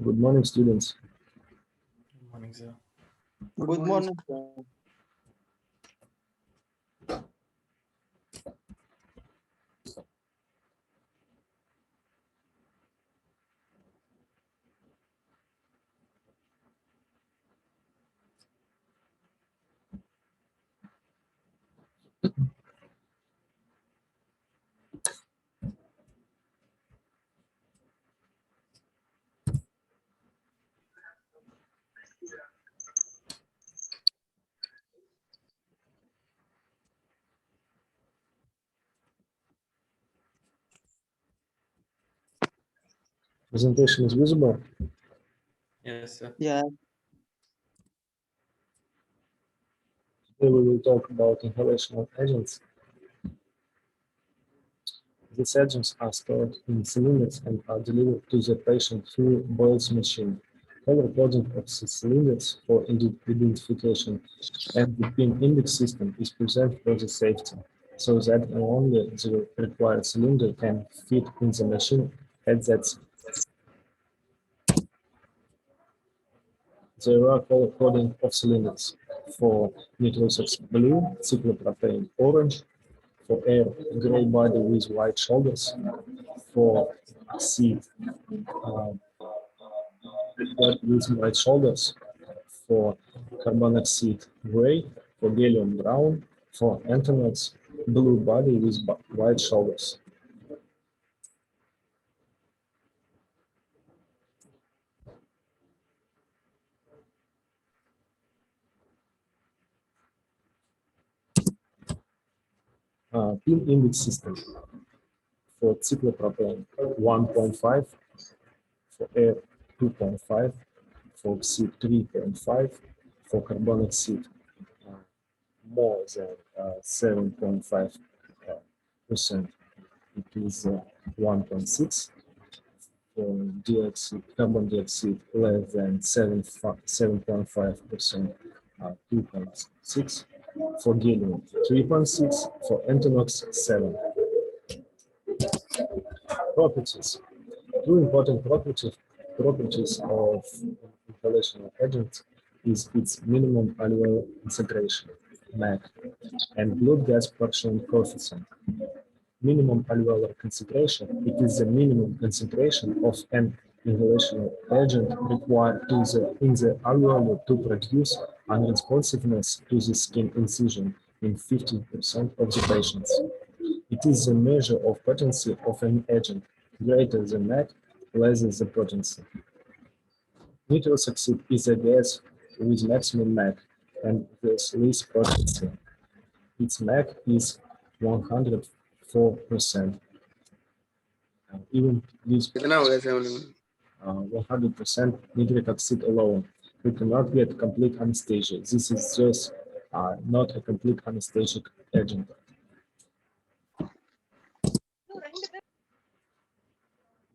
Good morning, students. Good morning, sir. Good morning, sir. Presentation is visible. Yes, sir. Yeah, Today we will talk about inhalational agents. These agents are stored in cylinders and are delivered to the patient through Boyle's machine. Color coding of the cylinders for identification and the pin index system is present for the safety, so that only the required cylinder can fit in the machine at that speed. There are color coding of cylinders for nitrous oxide blue, cyclopropane orange, for air gray body with white shoulders, for seed with white shoulders, for carbonoxide gray, for gallium brown, for anthrax blue body with white shoulders. Pin index system for cyclopropane 1.5, for air 2.5, for oxide 3.5, for carbonoxide more than 7.5%. It is 1.6. For dioxide, carbon dioxide less than 7.5%, 2.6. For helium 3.6. For anthrax 7. Properties. Two important properties of inhalational agent is its minimum alveolar concentration, MAC, and blood gas partition coefficient. Minimum alveolar concentration, it is the minimum concentration of an inhalational agent required in the alveoli to produce unresponsiveness to the skin incision in 15% of the patients. It is the measure of potency of an agent. Greater the MAC, less the potency. Nitrous oxide is a gas with maximum MAC and thus least potency. Its MAC is 104%. Even this 100% nitric oxide alone, we cannot get complete anesthesia. This is just not a complete anesthetic agent.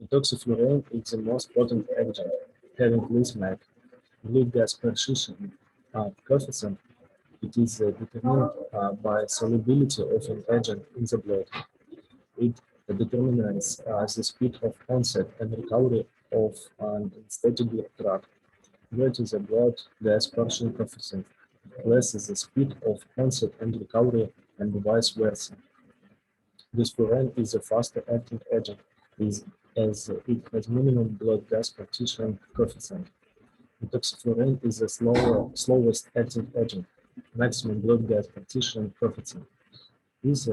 Methoxyfluorine is the most potent agent, having least MAC. Blood gas partition coefficient, it is determined by solubility of an agent in the blood. It determines the speed of onset and recovery of an anesthetic drug. Greater the blood gas partition coefficient, less is the speed of onset and recovery, and vice versa. This fluorine is a faster acting agent, as it has minimum blood gas partition coefficient. Methoxyfluorine is the slowest acting agent, maximum blood gas partition coefficient. It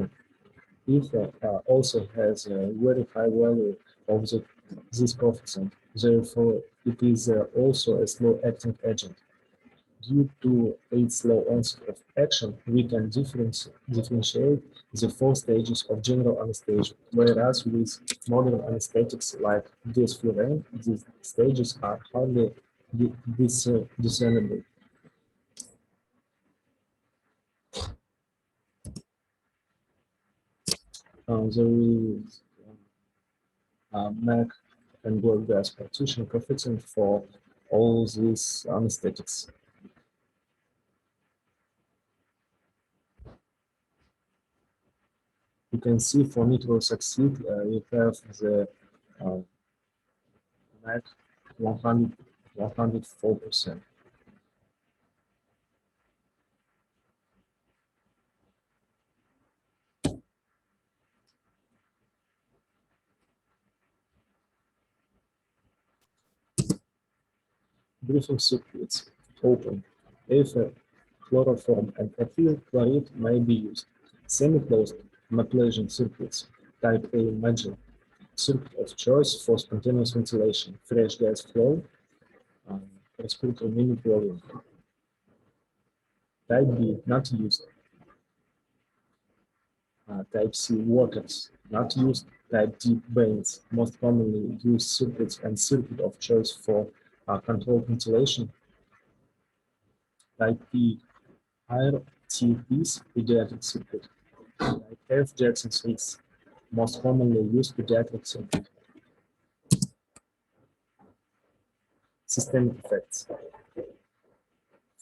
also has a very high value of the this coefficient. Therefore, it is also a slow-acting agent. Due to its slow onset of action, we can differentiate the four stages of general anesthesia, whereas with modern anesthetics like desflurane, these stages are hardly discernible. There is MAC and blood gas partition coefficient for all these anesthetics. You can see for nitrosuccinate, we have the MAC 104%. Breathing circuits open. Ether, chloroform, and ethyl chloride may be used. Semi-closed McLean circuits, type A imagine, circuit of choice for spontaneous ventilation, fresh gas flow, respiratory minute volume. Type B, not used. Type C, workers, not used. Type D, brains, most commonly used circuits and circuit of choice for controlled ventilation. Type E, RTPs, pediatric circuit. Type F, Jackson Swiss, most commonly used pediatric circuit. Systemic effects.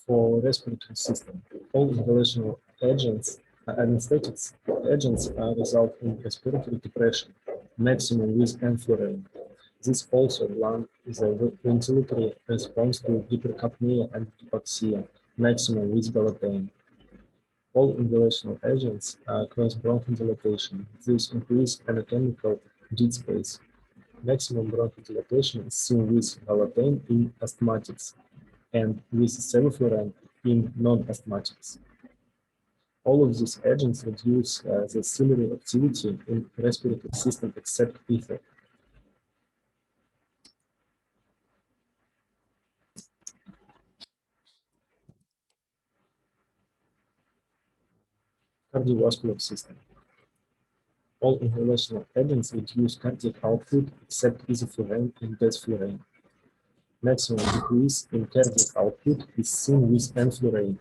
For respiratory system, all inhalational agents, anesthetics agents result in respiratory depression, maximum with enflurane. This also blunt the ventilatory response to hypercapnia and hypoxia, maximum with galatane. All inhalational agents cause bronchodilation. This increases anatomical dead space. Maximum bronchodilation is seen with galatane in asthmatics and with sevoflurane in non-asthmatics. All of these agents reduce the ciliary activity in respiratory system except ether. Cardiovascular system. All inhalational agents reduce cardiac output except isoflurane and desflurane. Maximum decrease in cardiac output is seen with enflurane.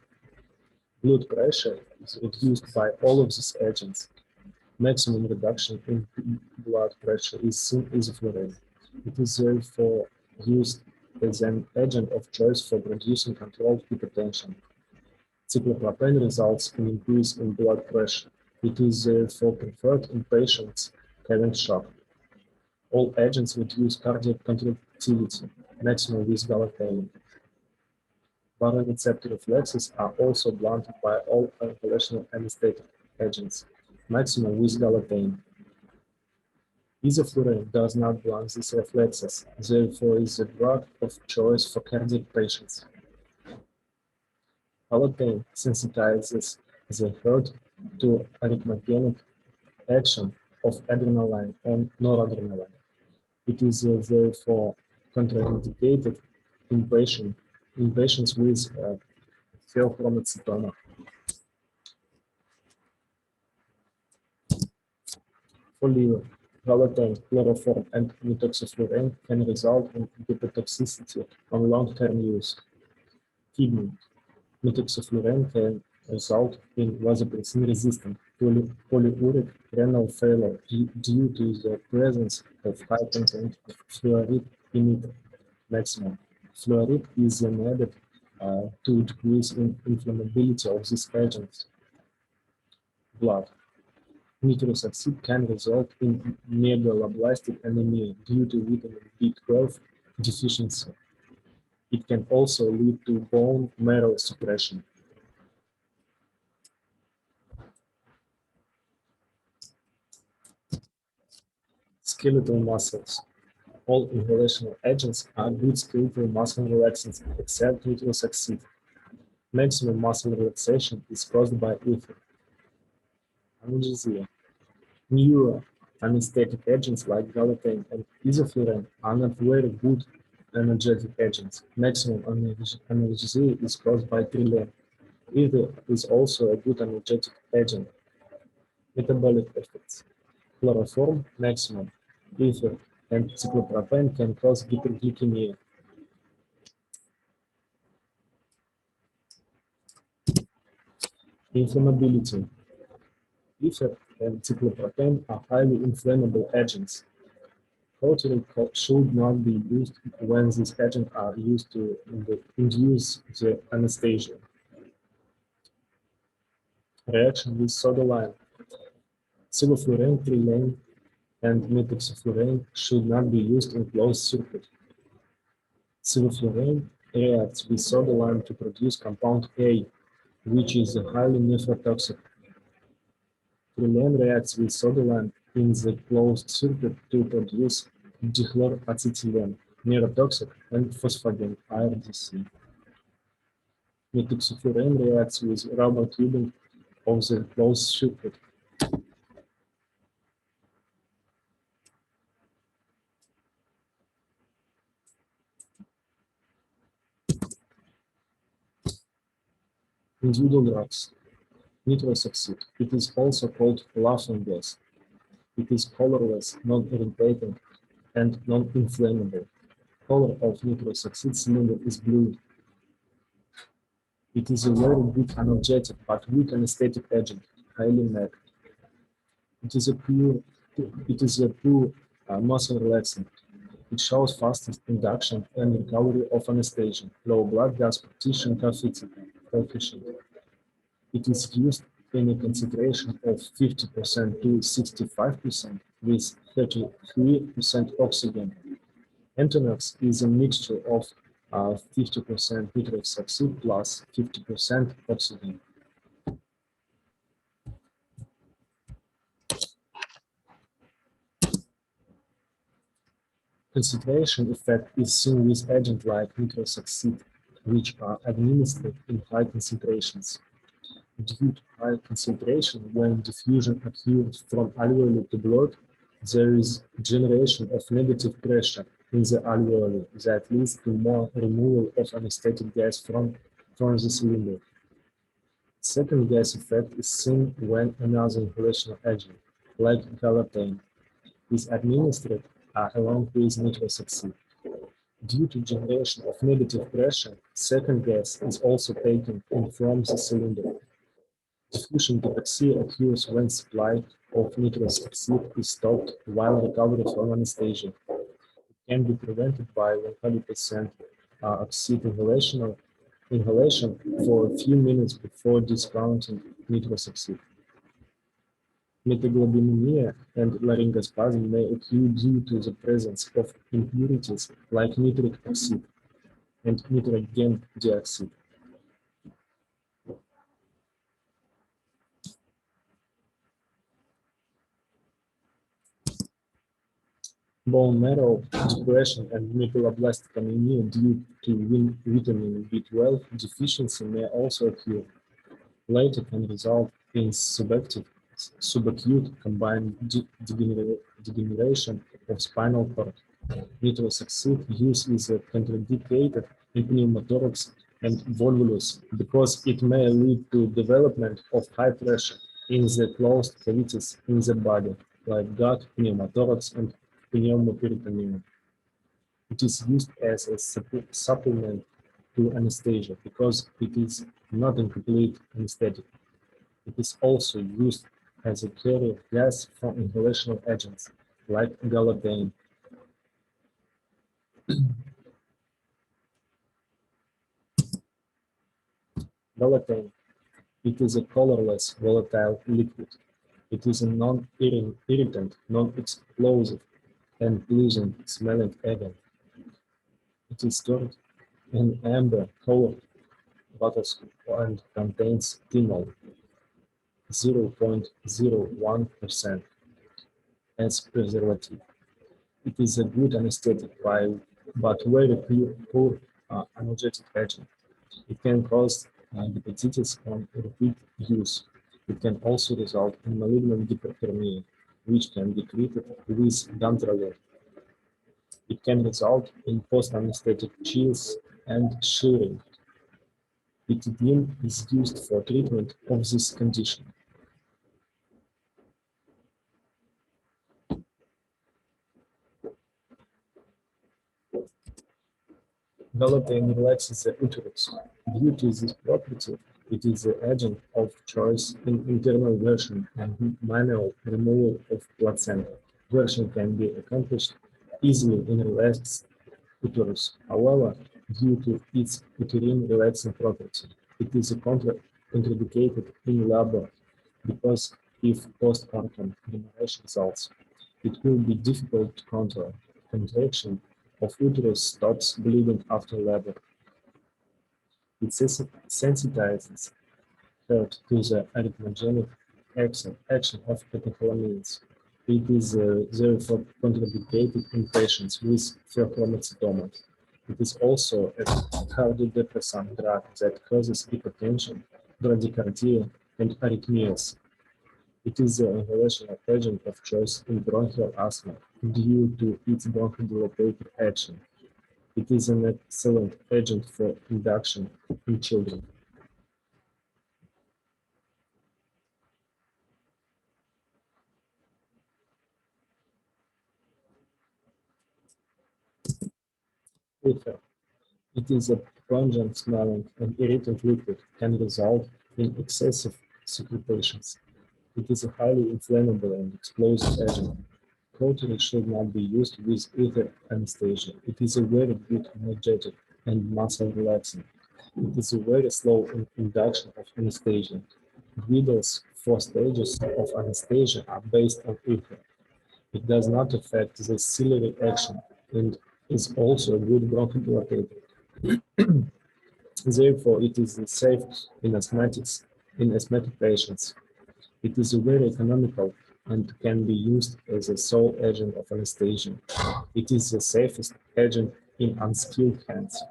Blood pressure is reduced by all of these agents. Maximum reduction in blood pressure is seen isoflurane. It is therefore used as an agent of choice for reducing controlled hypertension. Cyclopropane results in increase in blood pressure. It is therefore preferred in patients having shock. All agents reduce cardiac contractility, maximum with galatane. Baroreceptor reflexes are also blunted by all inhalational anesthetic agents, maximum with galatane. Isoflurane does not blunt these reflexes, therefore is a drug of choice for cardiac patients. Galatane sensitizes the heart to arrhythmogenic action of adrenaline and noradrenaline. It is therefore contraindicated in patients with pheochromocytoma. For liver, galatane, chloroform, and methoxyflurane can result in hepatotoxicity on long-term use. Kidney, methoxyflurane can result in vasopressin-resistant polyuric renal failure due to the presence of high content of fluoride in it. Maximum. Fluoride is added to decrease in inflammability of these agents. Blood. Nitrosuccinate can result in megaloblastic anemia due to vitamin B12 deficiency. It can also lead to bone marrow suppression. Skeletal muscles. All inhalational agents are good skeletal muscle relaxants except nitrosuccinate. Maximum muscle relaxation is caused by ether. Analgesia. Neuro Anesthetic agents like galatane and isoflurane are not very good analgesic agents. Maximum analgesia is caused by trilene. Ether is also a good analgesic agent. Metabolic effects. Chloroform maximum. Ether and cyclopropane can cause hyperglycemia. Inflammability. Ether and cyclopropane are highly inflammable agents. Cautery should not be used when these agents are used to induce the anesthesia. Reaction with soda lime. Sevoflurane, trilane, and methoxyflurane should not be used in closed circuit. Sevoflurane reacts with soda lime to produce compound A, which is highly nephrotoxic. Trilane reacts with soda lime in the closed circuit to produce dichloroacetylene, neurotoxic, and phosphodine IRDC. Methoxyflurane reacts with rubber tubing of the closed circuit. Individual drugs. Nitrous oxide. It is also called laughing gas. It is colorless, non-irritating, and non-inflammable. Color of nitrous oxide cylinder is blue. It is a very good analgesic but weak anesthetic agent, highly MAC. It is a pure muscle relaxant. It shows fastest induction and recovery of anesthesia, low blood gas partition coefficient. It is used in a concentration of 50% to 65% with 33% oxygen. Entonox is a mixture of 50% nitrous oxide plus 50% oxygen. Concentration effect is seen with agents like nitrous oxide, which are administered in high concentrations. Due to high concentration, when diffusion occurs from alveoli to blood, there is generation of negative pressure in the alveoli that leads to more removal of anesthetic gas from the cylinder. Second gas effect is seen when another inhalational agent, like galatane, is administered along with nitrous oxide. Due to generation of negative pressure, second gas is also taken in from the cylinder. Diffusion hypoxia occurs when supply of nitrous oxide is stopped while recovery from anesthesia. It can be prevented by 100% oxide inhalation for a few minutes before discounting nitrous oxide. Metaglobinemia and laryngospasm may occur due to the presence of impurities like nitric oxide and nitrogen dioxide. Bone marrow depression and megaloblastic anemia due to vitamin B12 deficiency may also occur. Later can result in subacute combined degeneration of spinal cord. Nitrous oxide use is contraindicated in pneumothorax and volvulus because it may lead to development of high pressure in the closed cavities in the body, like gut, pneumothorax, and pneumoperitoneum. It is used as a supplement to anesthesia because it is not a complete anesthetic. It is also used as a carrier gas for inhalational agents like galatane. Galatane. It is a colorless, volatile liquid. It is a non-irritant, non-explosive, and pleasant-smelling agent. It is stored in amber-colored bottles and contains phenol 0.01% as preservative. It is a good anesthetic but very poor analgesic agent. It can cause hepatitis on repeat use. It can also result in malignant hyperthermia. which can be treated with dantrolene. It can result in post-anesthetic chills and shivering. Betadine is used for treatment of this condition. Volatile relaxes the uterus. Due to this property, it is the agent of choice in internal version and manual removal of placenta. Version can be accomplished easily in relaxed uterus. However, due to its uterine relaxing property, it is contraindicated in labor because if postpartum remuneration results, it will be difficult to control. Contraction of uterus stops bleeding after labor. It sensitizes her to the arrhythmogenic action of catecholamines. It is therefore contraindicated in patients with pheochromocytoma. It is also a cardiodepressant drug that causes hypertension, bradycardia, and arrhythmias. It is the inhalational agent of choice in bronchial asthma due to its bronchodilator action. It is an excellent agent for induction in children. Ether. It is a pungent smelling and irritant liquid, can result in excessive secretations. It is a highly inflammable and explosive agent. Cautery should not be used with ether anesthesia. It is a very good analgesic and muscle relaxing. It is a very slow induction of anesthesia. Guidel's 4 stages of anesthesia are based on ether. It does not affect the ciliary action and is also a good bronchodilator. Therefore, it is safe in asthmatic patients. It is very economical and can be used as a sole agent of anesthesia. It is the safest agent in unskilled hands.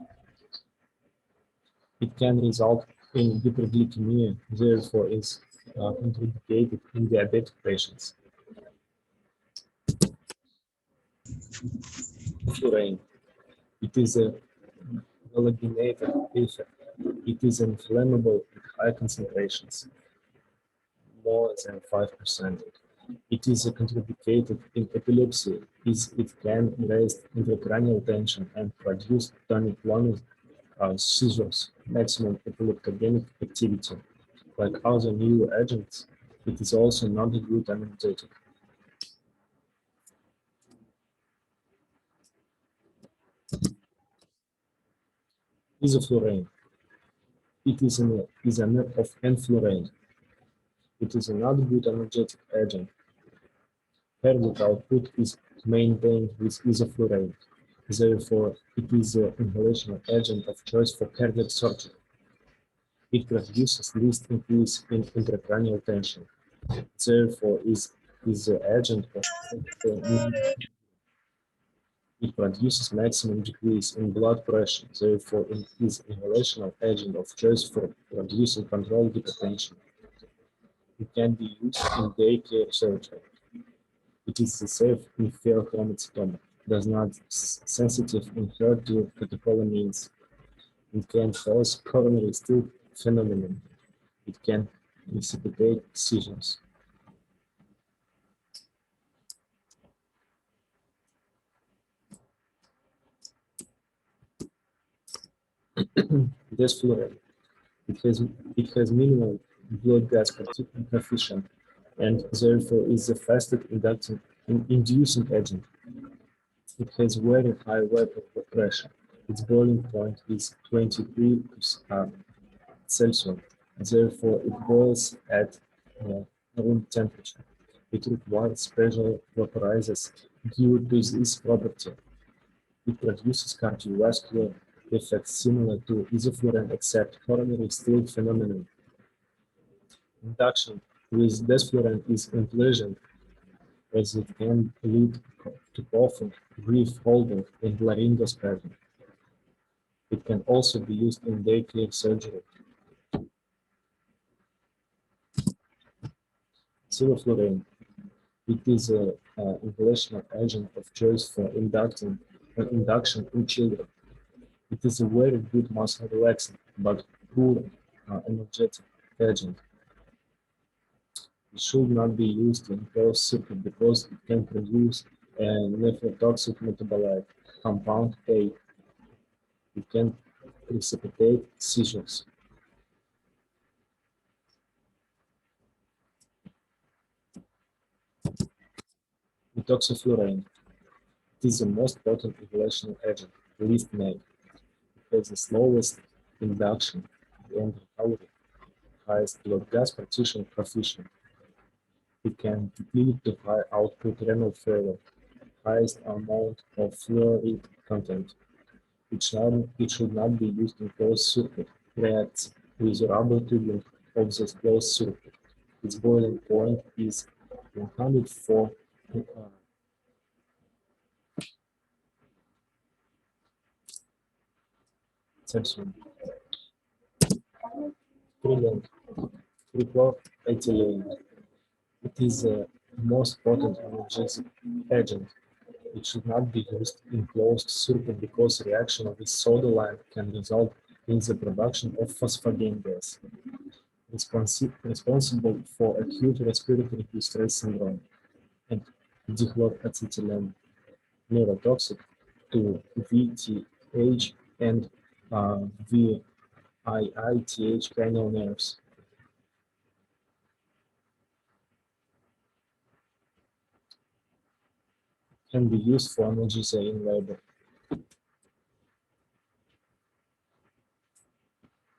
It can result in hyperglycemia, therefore is contraindicated in diabetic patients. Fluorine. It is a halogenic ether. It is inflammable at high concentrations, more than 5%. It is contraindicated in epilepsy, as it can raise intracranial tension and produce tonic-clonic seizures, maximum epileptogenic activity. Like other new agents, it is also not a good anesthetic. Isoflurane. It is an of enflurane. It is another good analgesic agent. Cardiac output is maintained with isoflurane. Therefore, it is an inhalational agent of choice for cardiac surgery. It produces least increase in intracranial tension. Therefore, is the agent of it produces maximum decrease in blood pressure. Therefore, it is inhalational agent of choice for producing controlled hypertension. It can be used in daycare surgery. It is safe in pheochromocytoma, does not sensitive in hurt to catecholamines. It can cause coronary still phenomenon. It can precipitate seizures. Desflurane. It has minimal blood gas coefficient and therefore is the fastest inducing agent. It has very high vapor pressure. Its boiling point is 23 Celsius. Therefore, it boils at room temperature. It requires special vaporizers due to this property. It produces cardiovascular effects similar to isoflurane except coronary still phenomenon. Induction with desflurane is unpleasant as it can lead to coughing, breath holding, and laryngospasm. It can also be used in daycare surgery. Sevoflurane. It is an inhalational agent of choice for induction in children. It is a very good muscle relaxant, but poor energetic agent. It should not be used in closed circuit because it can produce a nephrotoxic metabolite, compound A. It can precipitate seizures. Methoxyflurane. It is the most potent inhalational agent, least made. It has the slowest induction and recovery, highest blood gas partition coefficient. It can lead to high output renal failure, highest amount of fluoride content. It should not be used in closed circuit reacts with rubber tubing of the closed circuit. Its boiling point is 104 Celsius. Brilliant. Trichloroethylene. It is the most potent analgesic agent. It should not be used in closed circuit because reaction with soda lime can result in the production of phosphagen gas, responsible for acute respiratory distress syndrome, and dichloroacetylene, neurotoxic to VTH and VIITH cranial nerves. Can be used for analgesia in labor.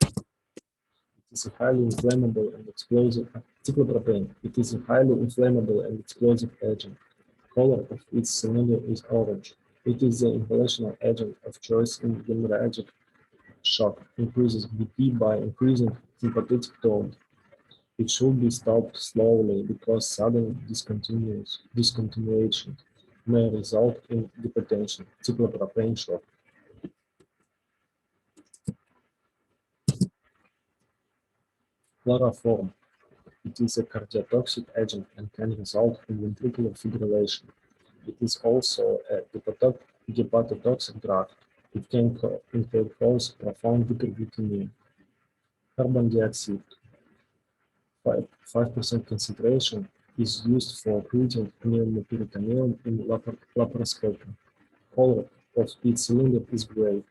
It is a highly inflammable and explosive cyclopropane. It is a highly inflammable and explosive agent. Color of its cylinder is orange. It is the inhalational agent of choice in hemorrhagic shock. Increases BP by increasing sympathetic tone. It should be stopped slowly because sudden discontinuation may result in hypertension, cyclopropane shock. Chloroform. It is a cardiotoxic agent and can result in ventricular fibrillation. It is also a hepatotoxic drug. It can cause profound hyperglycemia. Carbon dioxide, 5% concentration, is used for treating pneumoperitoneum in laparoscopy. Color of its cylinder is gray.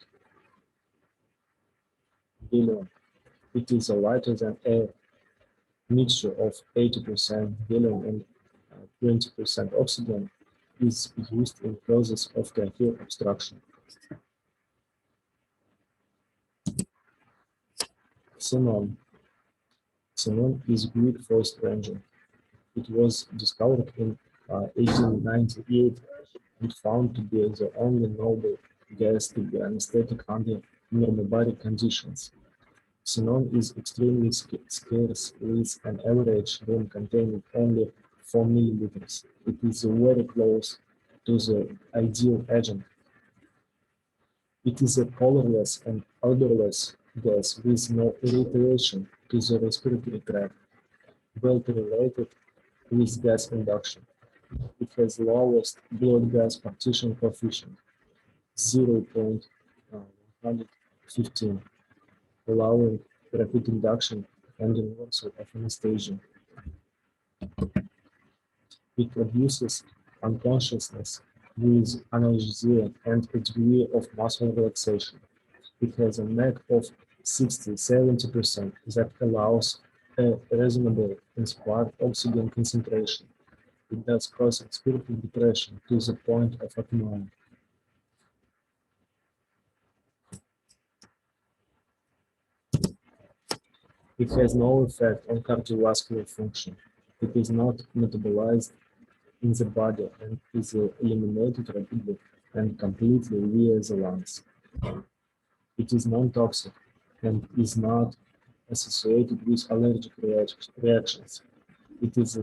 Helium. It is a lighter than air mixture of 80% helium and 20% oxygen is used in causes of trachea obstruction. Xenon. Xenon is Greek for stranger. It was discovered in 1898 and found to be the only noble gas to be anesthetic under normal body conditions. Xenon is extremely scarce with an average room containing only 4 milliliters. It is very close to the ideal agent. It is a colorless and odorless gas with no irritation to the respiratory tract, well related with gas induction. It has lowest blood gas partition coefficient, 0.115, allowing rapid induction and reversal of anesthesia. It produces unconsciousness with analgesia and a degree of muscle relaxation. It has a MAC of 60–70% that allows a reasonable inspired oxygen concentration. It does cause respiratory depression to the point of apnea. It has no effect on cardiovascular function. It is not metabolized in the body and is eliminated rapidly and completely via the lungs. It is non-toxic and is not associated with allergic reactions. It is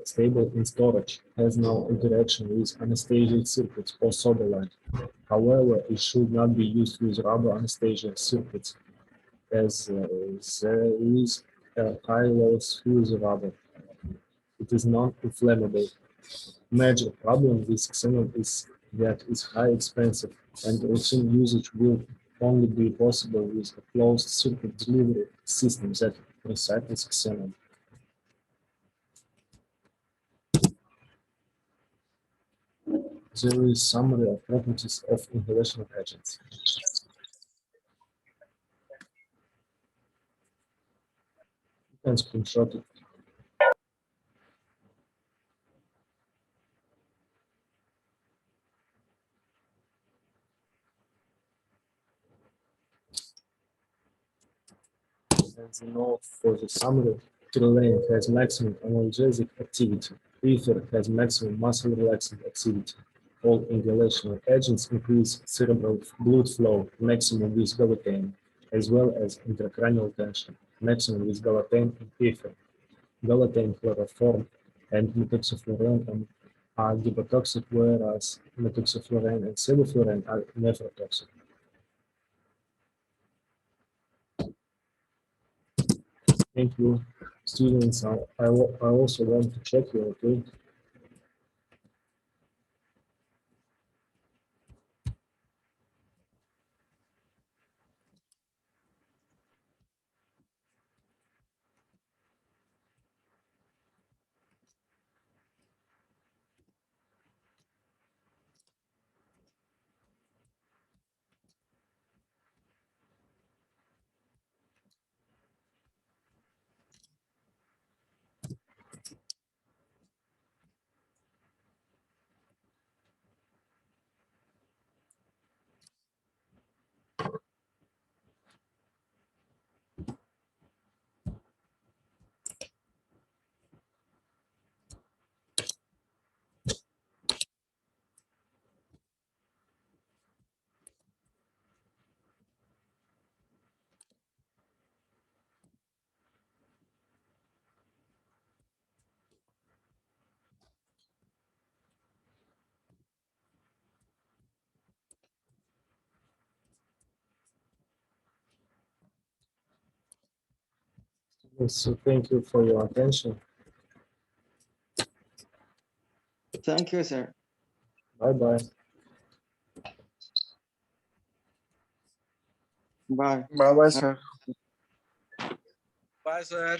stable in storage, has no interaction with anesthesia circuits or soda lime. However, it should not be used with rubber anesthesia circuits as there is a high loss with rubber. It is non-inflammable, Major problem with xenon is that it's high expensive and routine usage will only be possible with a closed circuit delivery system that recycles xenon. There is summary of properties of inhalational agents. You can screenshot it. And the note for the summary, toluene has maximum analgesic activity. Ether has maximum muscle relaxing activity. All inhalational agents increase cerebral blood flow, maximum with gabapentin, as well as intracranial tension, maximum with gabapentin and ether. Gabapentin, chloroform, and methoxyflurane are hepatotoxic, whereas methoxyflurane and sevoflurane are nephrotoxic. Thank you, students. I also want to check you, okay? So thank you for your attention. Thank you, sir. Bye-bye. Bye. Bye bye, sir. Bye, sir.